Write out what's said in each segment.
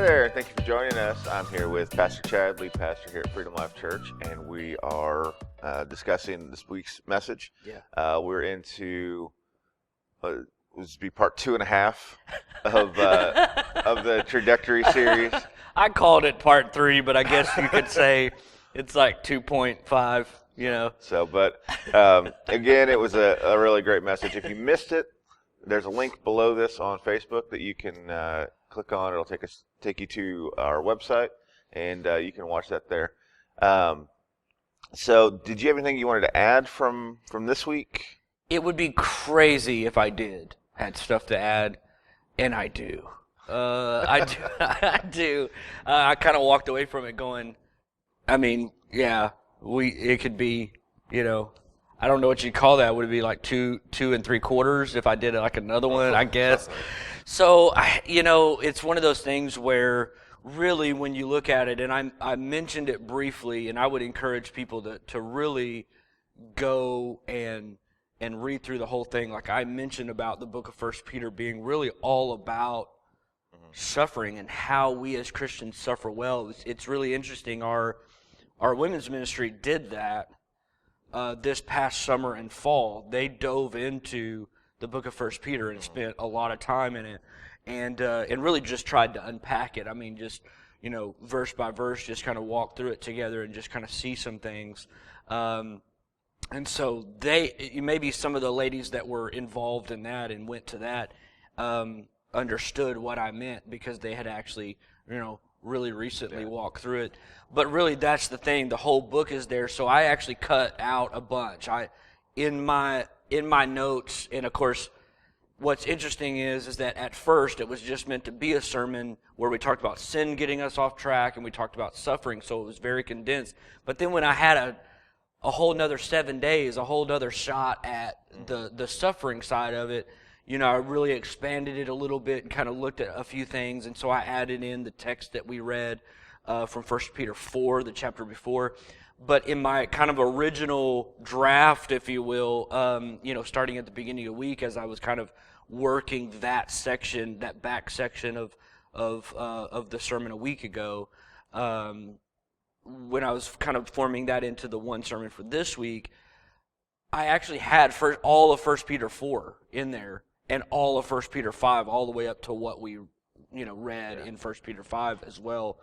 Hi there, thank you for joining us. I'm here with Pastor Chad, lead pastor here at Freedom Life Church, and we are discussing this week's message. We're into this would be part 2.5 of the trajectory series. I called it part 3, but I guess you could say it's like 2.5. So, but again, it was a really great message. If you missed it, there's a link below this on Facebook that you can click on. It'll take you to our website, and you can watch that there. So, did you have anything you wanted to add from this week? It would be crazy if I had stuff to add, and I do. I do. I kind of walked away from it going, it could be, I don't know what you'd call that. Would it be like 2 3/4 if I did like another one, I guess? So, it's one of those things where really when you look at it, and I mentioned it briefly, and I would encourage people to really go and read through the whole thing. Like I mentioned about the book of 1 Peter being really all about suffering and how we as Christians suffer well. It's really interesting. Our women's ministry did that this past summer and fall. They dove into the book of 1 Peter and spent a lot of time in it, and really just tried to unpack it. I mean, just verse by verse, just kind of walk through it together and just kind of see some things. And so maybe some of the ladies that were involved in that and went to that understood what I meant because they had actually really recently walked through it. But really, that's the thing. The whole book is there, so I actually cut out a bunch. In my notes, and of course, what's interesting is that at first it was just meant to be a sermon where we talked about sin getting us off track, and we talked about suffering, so it was very condensed. But then when I had a whole nother 7 days, a whole nother shot at the suffering side of it, I really expanded it a little bit and kind of looked at a few things, and so I added in the text that we read from 1 Peter 4, the chapter before. But in my kind of original draft, if you will, starting at the beginning of the week, as I was kind of working that section, that back section of the sermon a week ago, when I was kind of forming that into the one sermon for this week, I actually had all of 1 Peter 4 in there, and all of 1 Peter 5, all the way up to what we read in 1 Peter 5 as well,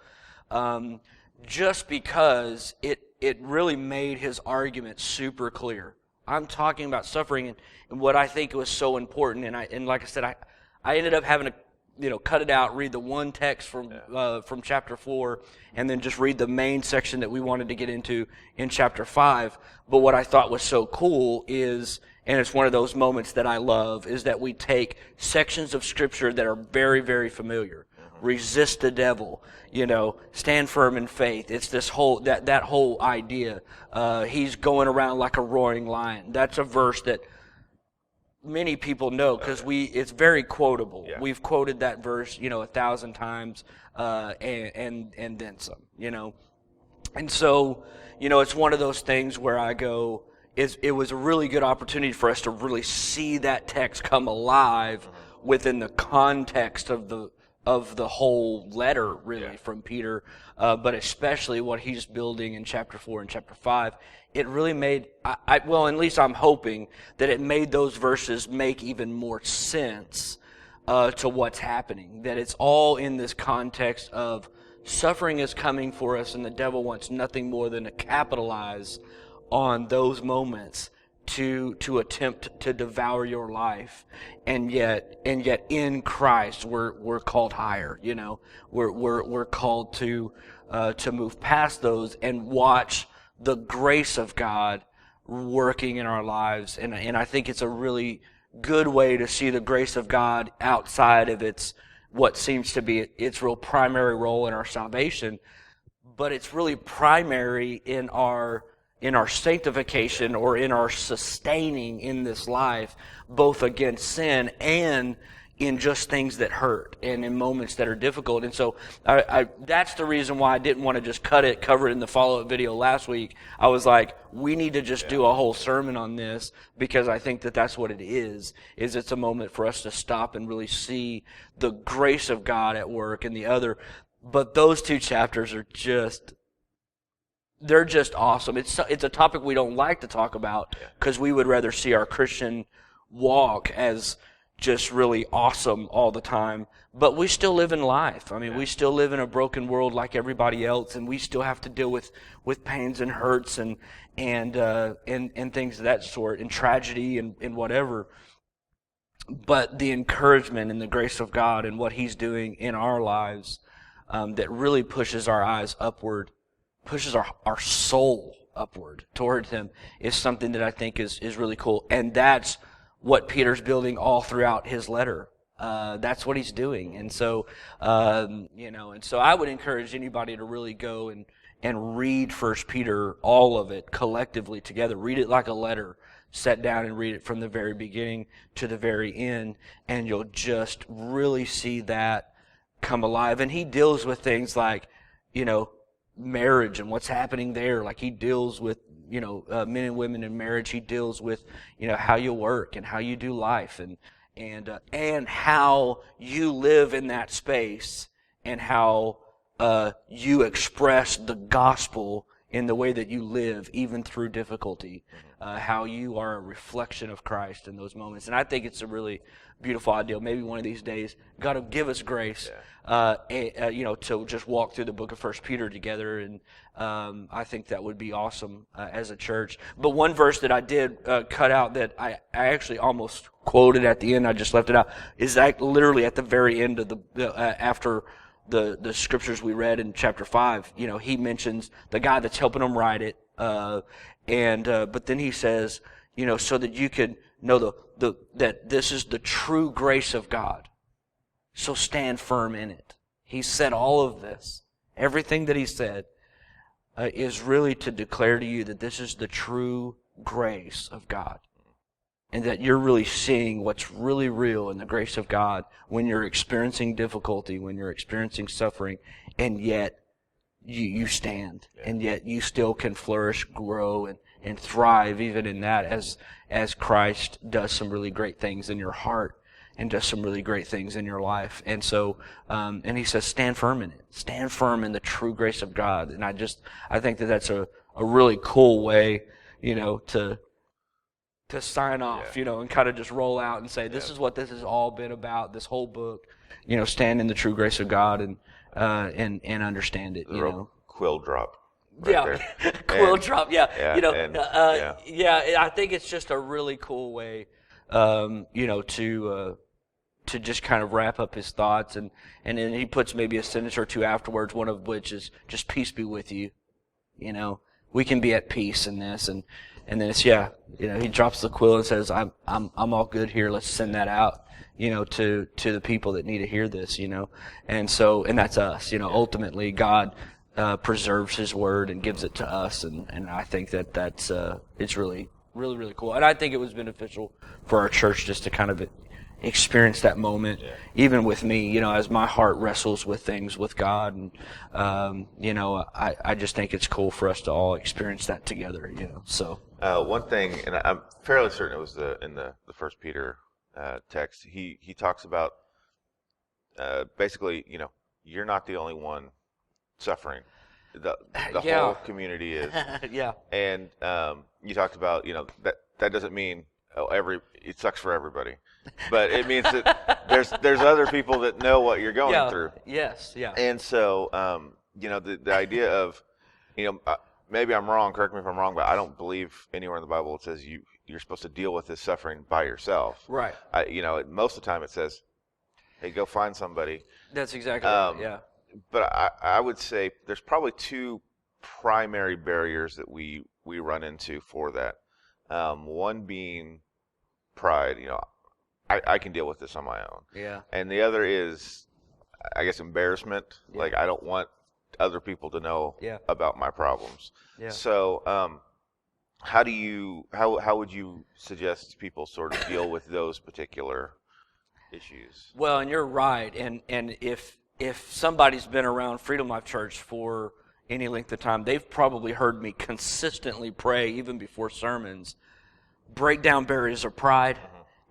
just because it really made his argument super clear. I'm talking about suffering, and what I think was so important, and like I said, I ended up having to cut it out, read the one text from chapter 4, and then just read the main section that we wanted to get into in chapter 5. But what I thought was so cool is, and it's one of those moments that I love, is that we take sections of Scripture that are very, very familiar. Resist the devil, stand firm in faith. It's this whole, that whole idea. He's going around like a roaring lion. That's a verse that many people know because it's very quotable. Yeah. We've quoted that verse, 1,000 times, and then some, And so, it's one of those things where I go, it was a really good opportunity for us to really see that text come alive within the context of the whole letter, really, from Peter, but especially what he's building in chapter 4 and chapter 5. It really made, at least I'm hoping, that it made those verses make even more sense to what's happening. That it's all in this context of suffering is coming for us, and the devil wants nothing more than to capitalize on those moments to attempt to devour your life, and yet in Christ we're called higher. We're called to move past those and watch the grace of God working in our lives, and I think it's a really good way to see the grace of God outside of what seems to be its real primary role in our salvation, but it's really primary in our sanctification or in our sustaining in this life, both against sin and in just things that hurt and in moments that are difficult. And so that's the reason why I didn't want to just cover it in the follow-up video last week. I was like, we need to just do a whole sermon on this, because I think that that's what it is it's a moment for us to stop and really see the grace of God at work in the other. But those 2 chapters are they're just awesome. It's a topic we don't like to talk about, because we would rather see our Christian walk as just really awesome all the time. But we still live in life. I mean, we still live in a broken world like everybody else, and we still have to deal with pains and hurts and things of that sort, and tragedy and whatever. But the encouragement and the grace of God and what He's doing in our lives, that really pushes our eyes upward, pushes our soul upward towards Him, is something that I think is really cool. And that's what Peter's building all throughout his letter. That's what he's doing. And so, and so I would encourage anybody to really go and read 1 Peter, all of it, collectively together. Read it like a letter. Sit down and read it from the very beginning to the very end, and you'll just really see that come alive. And he deals with things like, marriage and what's happening there. Like, he deals with men and women in marriage. He deals with, how you work and how you do life, and how you live in that space, and how you express the gospel in the way that you live, even through difficulty. How you are a reflection of Christ in those moments. And I think it's a really beautiful ideal. Maybe one of these days, God will give us grace, to just walk through the book of 1 Peter together. And I think that would be awesome as a church. But one verse that I did cut out, that I actually almost quoted at the end, I just left it out, is that literally at the very end of after the scriptures we read in chapter 5. He mentions the guy that's helping him write it. But then he says, so that you could know that this is the true grace of God. So stand firm in it. He said all of this. Everything that he said is really to declare to you that this is the true grace of God. And that you're really seeing what's really real in the grace of God when you're experiencing difficulty, when you're experiencing suffering, and yet you stand, and yet you still can flourish, grow, and thrive even in that, as Christ does some really great things in your heart and does some really great things in your life. And so, and he says, stand firm in it. Stand firm in the true grace of God. And I think that that's a really cool way, to sign off, and kind of just roll out and say, this is what this has all been about, this whole book, stand in the true grace of God and understand it, Quill drop. Right there. Quill drop, I think it's just a really cool way, to just kind of wrap up his thoughts, and then he puts maybe a sentence or two afterwards, one of which is just peace be with you. We can be at peace in this, and then it's he drops the quill and says, I'm all good here. Let's send that out, to the people that need to hear this, and that's us. Ultimately God preserves His word and gives it to us, and I think that's it's really, really, really cool. And I think it was beneficial for our church just to kind of experience that moment, even with me, as my heart wrestles with things with God, and I just think it's cool for us to all experience that together, So one thing, and I'm fairly certain it was in the 1 Peter text. He talks about basically, you're not the only one suffering. The whole community is. And you talked about, that doesn't mean it sucks for everybody, but it means that there's other people that know what you're going through. Yes. Yeah. And so, the idea of, maybe I'm wrong, correct me if I'm wrong, but I don't believe anywhere in the Bible it says you're supposed to deal with this suffering by yourself. Right. Most of the time it says, hey, go find somebody. That's exactly right. Yeah. But I would say there's probably 2 primary barriers that we run into for that. One being pride. I can deal with this on my own. Yeah. And the other is, I guess, embarrassment. Yeah. Like, I don't want other people to know about my problems. Yeah. So, how would you suggest people sort of deal with those particular issues. Well, and you're right. And if somebody's been around Freedom Life Church for any length of time, they've probably heard me consistently pray, even before sermons, break down barriers of pride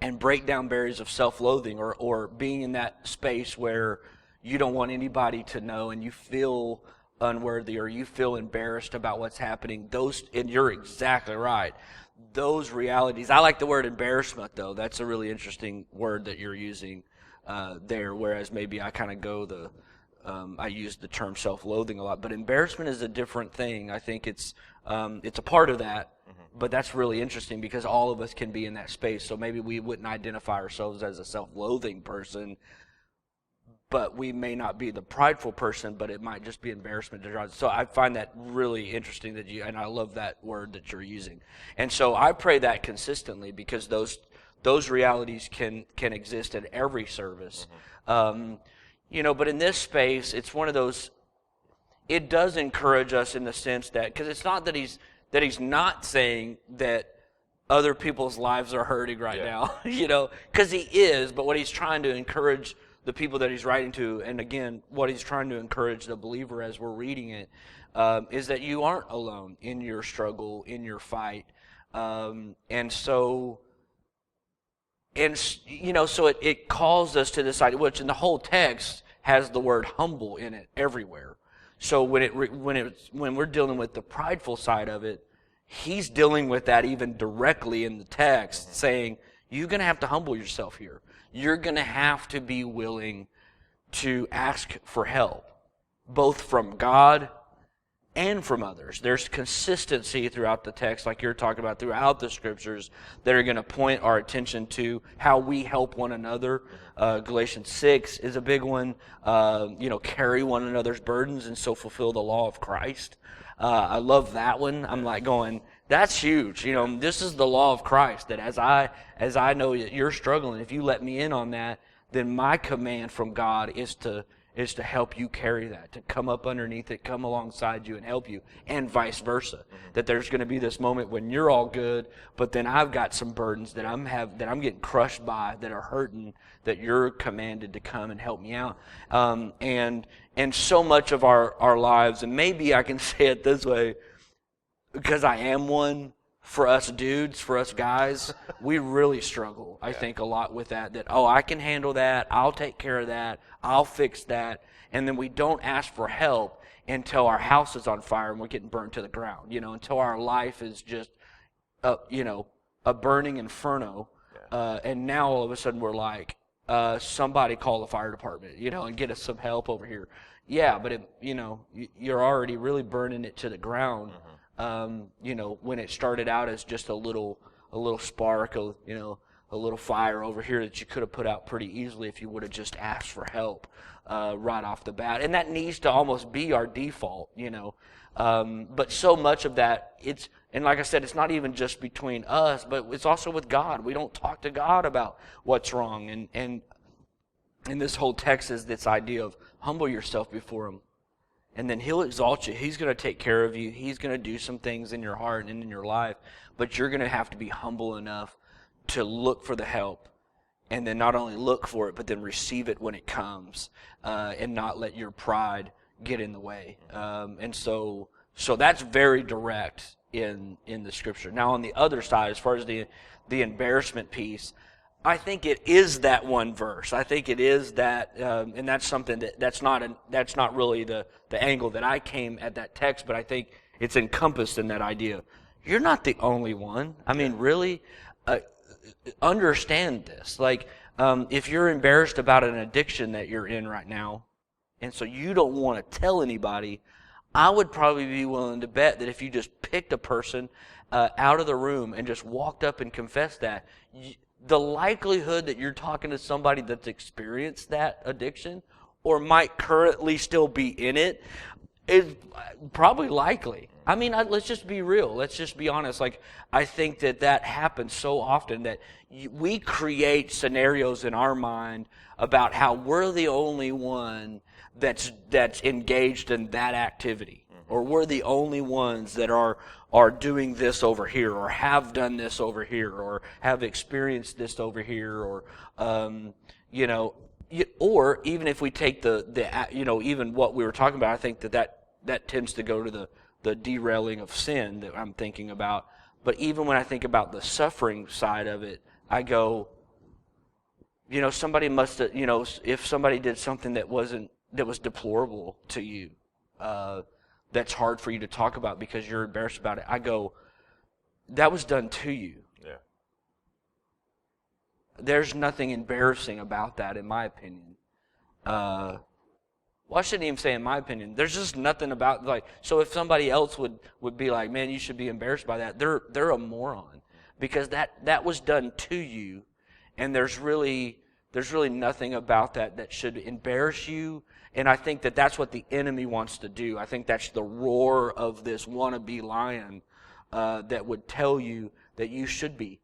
and break down barriers of self-loathing, or being in that space where you don't want anybody to know and you feel unworthy or you feel embarrassed about what's happening. And you're exactly right. Those realities. I like the word embarrassment, though. That's a really interesting word that you're using there, whereas maybe I kind of go I use the term self-loathing a lot, but embarrassment is a different thing. I think it's a part of that, but that's really interesting because all of us can be in that space. So maybe we wouldn't identify ourselves as a self-loathing person, but we may not be the prideful person, but it might just be embarrassment to drive. So I find that really interesting and I love that word that you're using. And so I pray that consistently because those realities can exist at every service. But in this space, it's one of those, it does encourage us in the sense that, because it's not that he's not saying that other people's lives are hurting right now, because he is, but what he's trying to encourage the people that he's writing to, and again, what he's trying to encourage the believer as we're reading it, is that you aren't alone in your struggle, in your fight. So it calls us to this idea, which in the whole text has the word humble in it everywhere. So when we're dealing with the prideful side of it, he's dealing with that even directly in the text, saying, you're going to have to humble yourself here. You're going to have to be willing to ask for help, both from God and from others. There's consistency throughout the text, like you're talking about, throughout the scriptures, that are going to point our attention to how we help one another. Galatians 6 is a big one. Carry one another's burdens and so fulfill the law of Christ. I love that one. I'm like going, that's huge. This is the law of Christ, that as I know that you're struggling, if you let me in on that, then my command from God is to help you carry that, to come up underneath it, come alongside you and help you, and vice versa. That there's going to be this moment when you're all good, but then I've got some burdens that I'm getting crushed by, that are hurting, that you're commanded to come and help me out. And so much of our lives, and maybe I can say it this way, because I am one, for us dudes, for us guys, we really struggle, I think, a lot with that, I can handle that, I'll take care of that, I'll fix that, and then we don't ask for help until our house is on fire and we're getting burned to the ground, until our life is just, a burning inferno, and now all of a sudden we're like, somebody call the fire department, and get us some help over here. Yeah, but you're already really burning it to the ground. When it started out as just a little spark, a little fire over here that you could have put out pretty easily if you would have just asked for help right off the bat. And that needs to almost be our default, But so much of that, and like I said, it's not even just between us, but it's also with God. We don't talk to God about what's wrong. And this whole text is this idea of humble yourself before Him. And then He'll exalt you. He's going to take care of you. He's going to do some things in your heart and in your life. But you're going to have to be humble enough to look for the help. And then not only look for it, but then receive it when it comes. And not let your pride get in the way. And so that's very direct in the Scripture. Now on the other side, as far as the embarrassment piece, I think it is that one verse. I think it is that, and that's something that's not really the angle that I came at that text, but I think it's encompassed in that idea. You're not the only one. I mean, really, understand this. Like, if you're embarrassed about an addiction that you're in right now, and so you don't want to tell anybody, I would probably be willing to bet that if you just picked a person out of the room and just walked up and confessed that, the likelihood that you're talking to somebody that's experienced that addiction or might currently still be in it is probably likely. I mean, let's just be real. Let's just be honest. Like, I think that happens so often that we create scenarios in our mind about how we're the only one that's engaged in that activity, or we're the only ones that are doing this over here, or have done this over here, or have experienced this over here, or you know, or even if we take even what we were talking about, I think that tends to go to the derailing of sin that I'm thinking about. But even when I think about the suffering side of it, I go, somebody must have, if somebody did something that was deplorable to you, that's hard for you to talk about because you're embarrassed about it. I go, that was done to you. Yeah. There's nothing embarrassing about that, in my opinion. Well, I shouldn't even say in my opinion. There's just nothing about, so if somebody else would be like, man, you should be embarrassed by that, they're a moron. Because that was done to you, and there's really nothing about that should embarrass you. And I think that's what the enemy wants to do. I think that's the roar of this wannabe lion that would tell you that you should be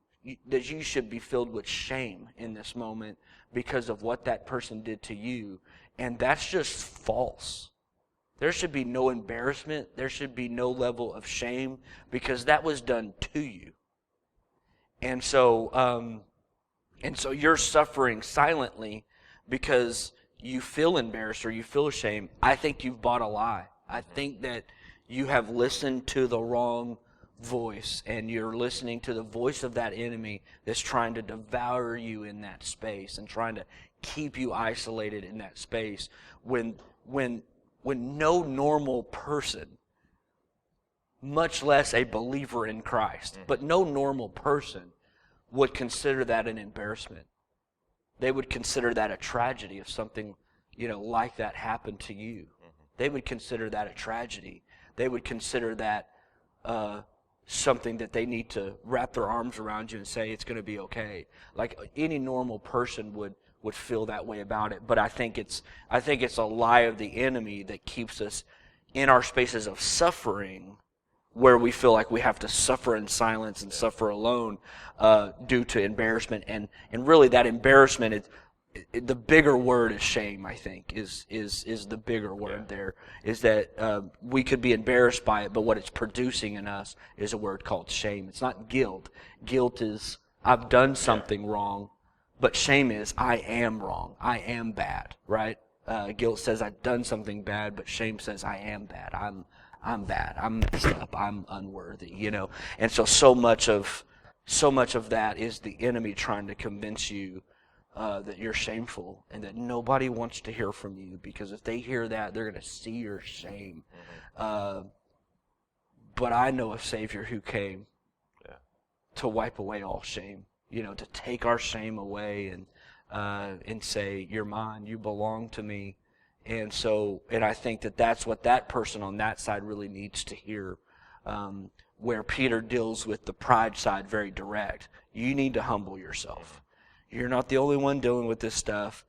filled with shame in this moment because of what that person did to you. And that's just false. There should be no embarrassment. There should be no level of shame because that was done to you. And so you're suffering silently because you feel embarrassed or you feel ashamed. I think you've bought a lie. I think that you have listened to the wrong voice, and you're listening to the voice of that enemy that's trying to devour you in that space and trying to keep you isolated in that space when no normal person, much less a believer in Christ, but no normal person would consider that an embarrassment. They would consider that a tragedy if something, like that happened to you. They would consider that a tragedy. They would consider that something that they need to wrap their arms around you and say it's going to be okay. Like any normal person would feel that way about it. But I think it's a lie of the enemy that keeps us in our spaces of suffering, where we feel like we have to suffer in silence and suffer alone due to embarrassment. And really that embarrassment, the bigger word is shame, I think, is the bigger word there. Is that we could be embarrassed by it, but what it's producing in us is a word called shame. It's not guilt. Guilt is, I've done something wrong, but shame is, I am wrong. I am bad, right? Guilt says I've done something bad, but shame says I am bad. I'm bad. I'm messed up. I'm unworthy, And so much of that is the enemy trying to convince you that you're shameful and that nobody wants to hear from you, because if they hear that, they're going to see your shame. But I know a Savior who came to wipe away all shame, to take our shame away and say, you're mine, you belong to me. And I think that's what that person on that side really needs to hear, where Peter deals with the pride side very direct. You need to humble yourself. You're not the only one dealing with this stuff,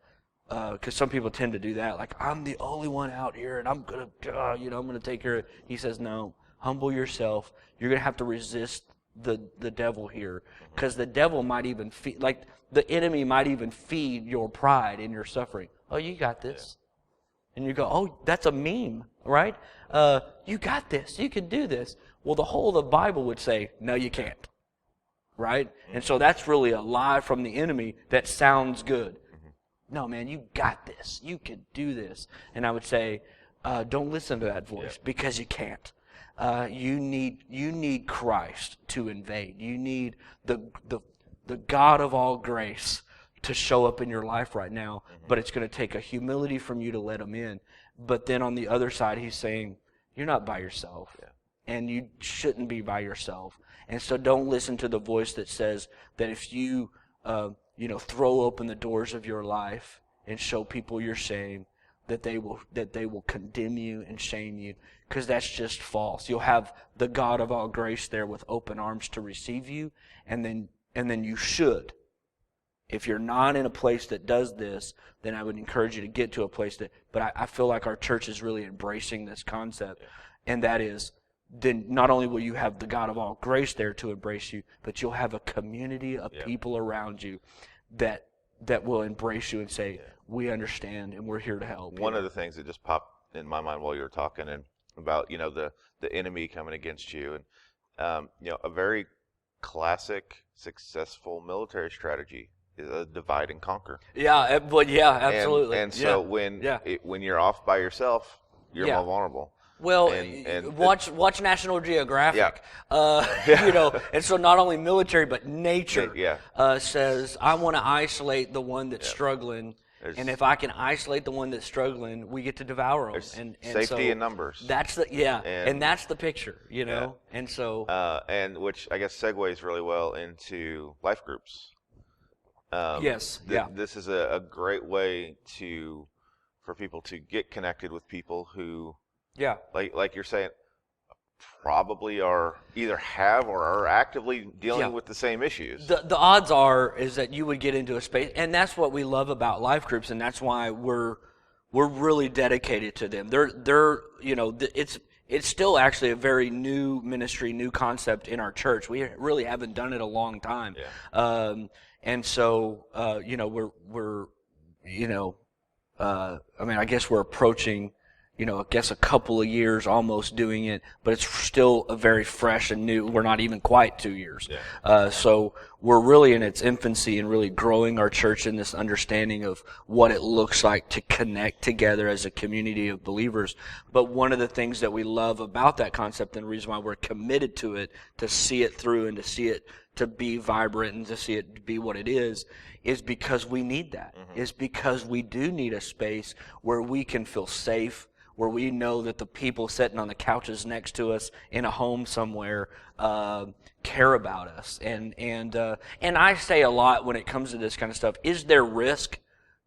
because some people tend to do that. Like, I'm the only one out here, and I'm going to take care of it. He says, no, humble yourself. You're going to have to resist the devil here, because the devil might even feed, like the enemy might even feed your pride in your suffering. Oh, you got this. And you go, oh, that's a meme, right? You got this. You can do this. Well, the whole of the Bible would say, no, you can't, right? And so that's really a lie from the enemy that sounds good. No, man, you got this. You can do this. And I would say, don't listen to that voice, because you can't. You need Christ to invade. You need the God of all grace to show up in your life right now, but it's going to take a humility from you to let him in. But then on the other side, he's saying, you're not by yourself, and you shouldn't be by yourself. And so don't listen to the voice that says that if you, throw open the doors of your life and show people your shame, that they will condemn you and shame you, because that's just false. You'll have the God of all grace there with open arms to receive you, and then you should. If you're not in a place that does this, then I would encourage you to get to a place that, but I feel like our church is really embracing this concept, and that is, then not only will you have the God of all grace there to embrace you, but you'll have a community of people around you that will embrace you and say, we understand and we're here to help. One of the things that just popped in my mind while you were talking and about, the enemy coming against you, and a very classic, successful military strategy divide and conquer. Yeah, but yeah, absolutely. And so when you're off by yourself, you're more vulnerable. Well, watch National Geographic. Yeah. And so not only military but nature says, I want to isolate the one that's struggling. And if I can isolate the one that's struggling, we get to devour them. And safety so in numbers. That's and that's the picture, And so and which I guess segues really well into life groups. This is a great way for people to get connected with people who, like you're saying, probably are either have or are actively dealing with the same issues. The odds is that you would get into a space, and that's what we love about life groups, and that's why we're really dedicated to them. It's still actually a very new ministry, new concept in our church. We really haven't done it a long time. And so, I guess we're approaching, I guess a couple of years almost doing it, but it's still a very fresh and new. We're not even quite 2 years. So we're really in its infancy and really growing our church in this understanding of what it looks like to connect together as a community of believers. But one of the things that we love about that concept, and the reason why we're committed to it, to see it through and to see it to be vibrant and to see it to be what it is because we need that. Is because we do need a space where we can feel safe, where we know that the people sitting on the couches next to us in a home somewhere care about us. And I say a lot when it comes to this kind of stuff, is there risk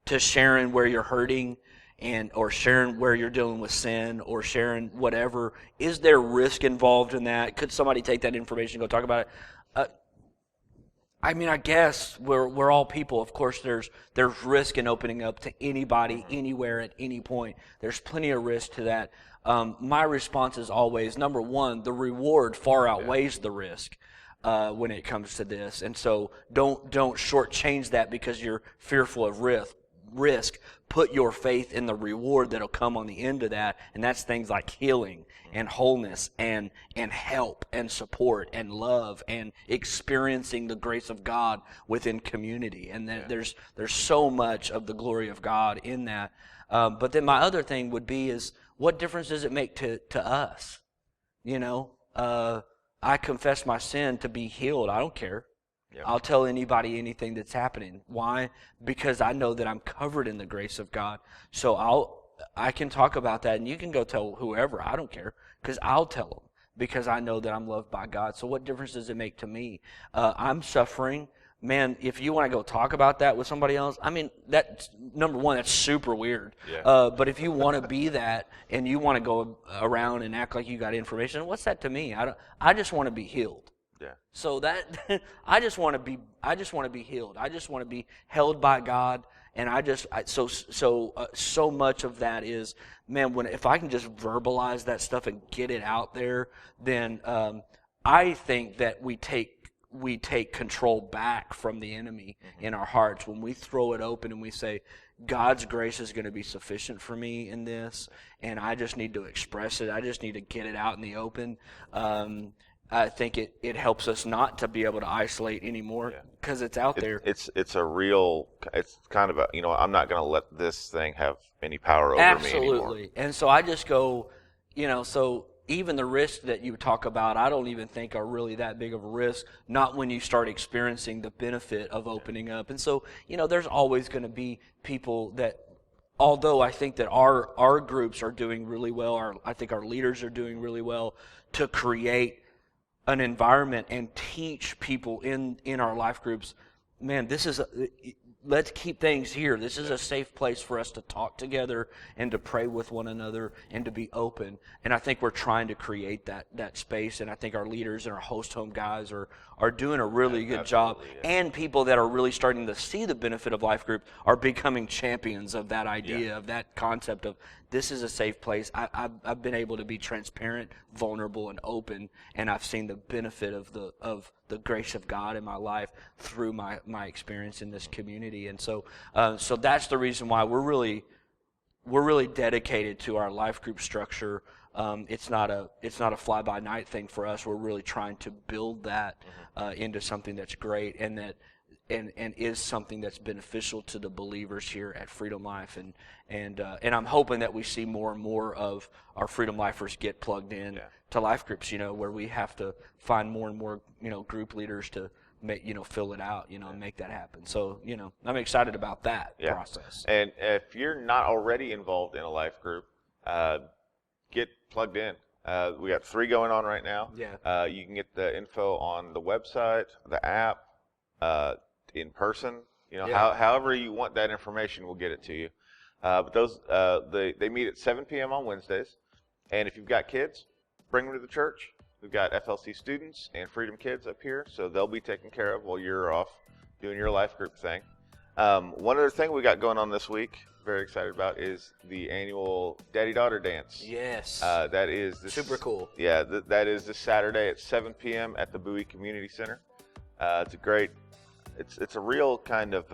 to sharing where you're hurting or sharing where you're dealing with sin or sharing whatever? Is there risk involved in that? Could somebody take that information and go talk about it? I guess we're all people. Of course, there's risk in opening up to anybody, anywhere, at any point. There's plenty of risk to that. My response is always, number one, the reward far outweighs the risk when it comes to this, and so don't shortchange that because you're fearful of risk. Put your faith in the reward that'll come on the end of that, and that's things like healing and wholeness and help and support and love and experiencing the grace of God within community. And there's so much of the glory of God in that. But then my other thing would be is, what difference does it make to us? I confess my sin to be healed. I don't care. I'll tell anybody anything that's happening. Why? Because I know that I'm covered in the grace of God. So I can talk about that, and you can go tell whoever. I don't care, because I'll tell them, because I know that I'm loved by God. So what difference does it make to me? I'm suffering. Man, if you want to go talk about that with somebody else, that's, number one, that's super weird. But if you want to be that and you want to go around and act like you got information, what's that to me? I just want to be healed. So that I just want to be healed. I just want to be held by God, and so much of that is, man, if I can just verbalize that stuff and get it out there, then I think that we take control back from the enemy in our hearts when we throw it open and we say, God's grace is going to be sufficient for me in this, and I just need to express it. I just need to get it out in the open. I think it helps us not to be able to isolate anymore because it's out there. It's kind of I'm not going to let this thing have any power over me anymore. Absolutely. And so I just go, so even the risks that you talk about, I don't even think are really that big of a risk, not when you start experiencing the benefit of opening up. And so, there's always going to be people that, although I think that our groups are doing really well, I think our leaders are doing really well to create an environment and teach people in our life groups, man, let's keep things here. This is a safe place for us to talk together and to pray with one another and to be open. And I think we're trying to create that space, and I think our leaders and our host home guys are doing a really good job. And people that are really starting to see the benefit of life group are becoming champions of that idea, of that concept of, this is a safe place. I've been able to be transparent, vulnerable, and open, and I've seen the benefit of the grace of God in my life through my experience in this community. And so that's the reason why we're really dedicated to our life group structure. It's not a fly by night thing for us. We're really trying to build that into something that's great, and that and is something that's beneficial to the believers here at Freedom Life, and I'm hoping that we see more and more of our Freedom Lifers get plugged in to life groups, where we have to find more and more, group leaders to make, fill it out, and make that happen. So, I'm excited about that process. And if you're not already involved in a life group, get plugged in. We got 3 going on right now. Yeah. You can get the info on the website, the app, in person. However you want that information, we'll get it to you. But those they meet at 7 p.m. on Wednesdays. And if you've got kids, bring them to the church. We've got FLC students and Freedom Kids up here, so they'll be taken care of while you're off doing your life group thing. One other thing we got going on this week, very excited about, is the annual Daddy-Daughter Dance. Yes. That is super cool. Yeah, that is this Saturday at 7 p.m. at the Bowie Community Center. It's a great, it's a real kind of,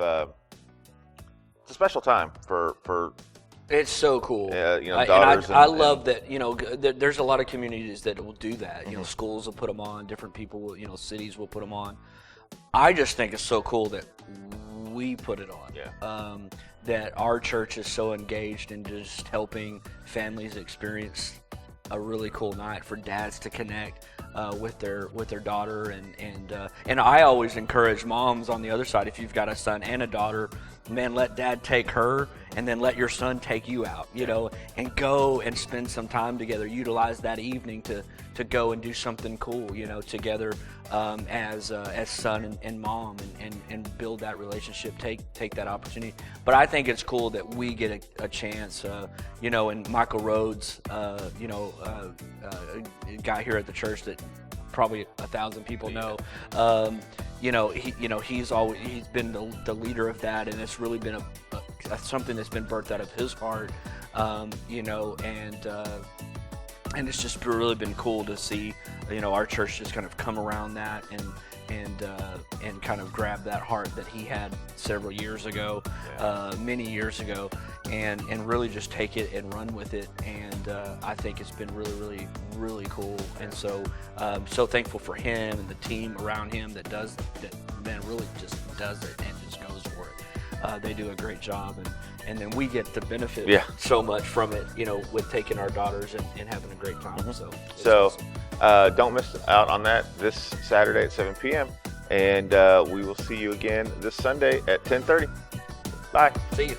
it's a special time for. It's so cool. Daughters. I love that. There's a lot of communities that will do that. Mm-hmm. Schools will put them on. Different people will. Cities will put them on. I just think it's so cool that we put it on. Yeah. That our church is so engaged in just helping families experience a really cool night, for dads to connect with their daughter, and I always encourage moms on the other side, if you've got a son and a daughter, man, let dad take her, and then let your son take you out, and go and spend some time together. Utilize that evening to go and do something cool, together as son and mom, and build that relationship. Take that opportunity. But I think it's cool that we get a chance, and Michael Rhodes, a guy here at the church that probably 1,000 people know. He's been the leader of that, and it's really been something that's been birthed out of his heart, and it's just really been cool to see, our church just kind of come around that and kind of grab that heart that he had several years ago, many years ago, and really just take it and run with it. And I think it's been really, really, really cool. And so so thankful for him and the team around him that really just does it and just goes for it. They do a great job, and then we get to benefit so much from it, with taking our daughters and having a great time. Mm-hmm. So don't miss out on that this Saturday at 7 p.m. And we will see you again this Sunday at 10:30. Bye. See you.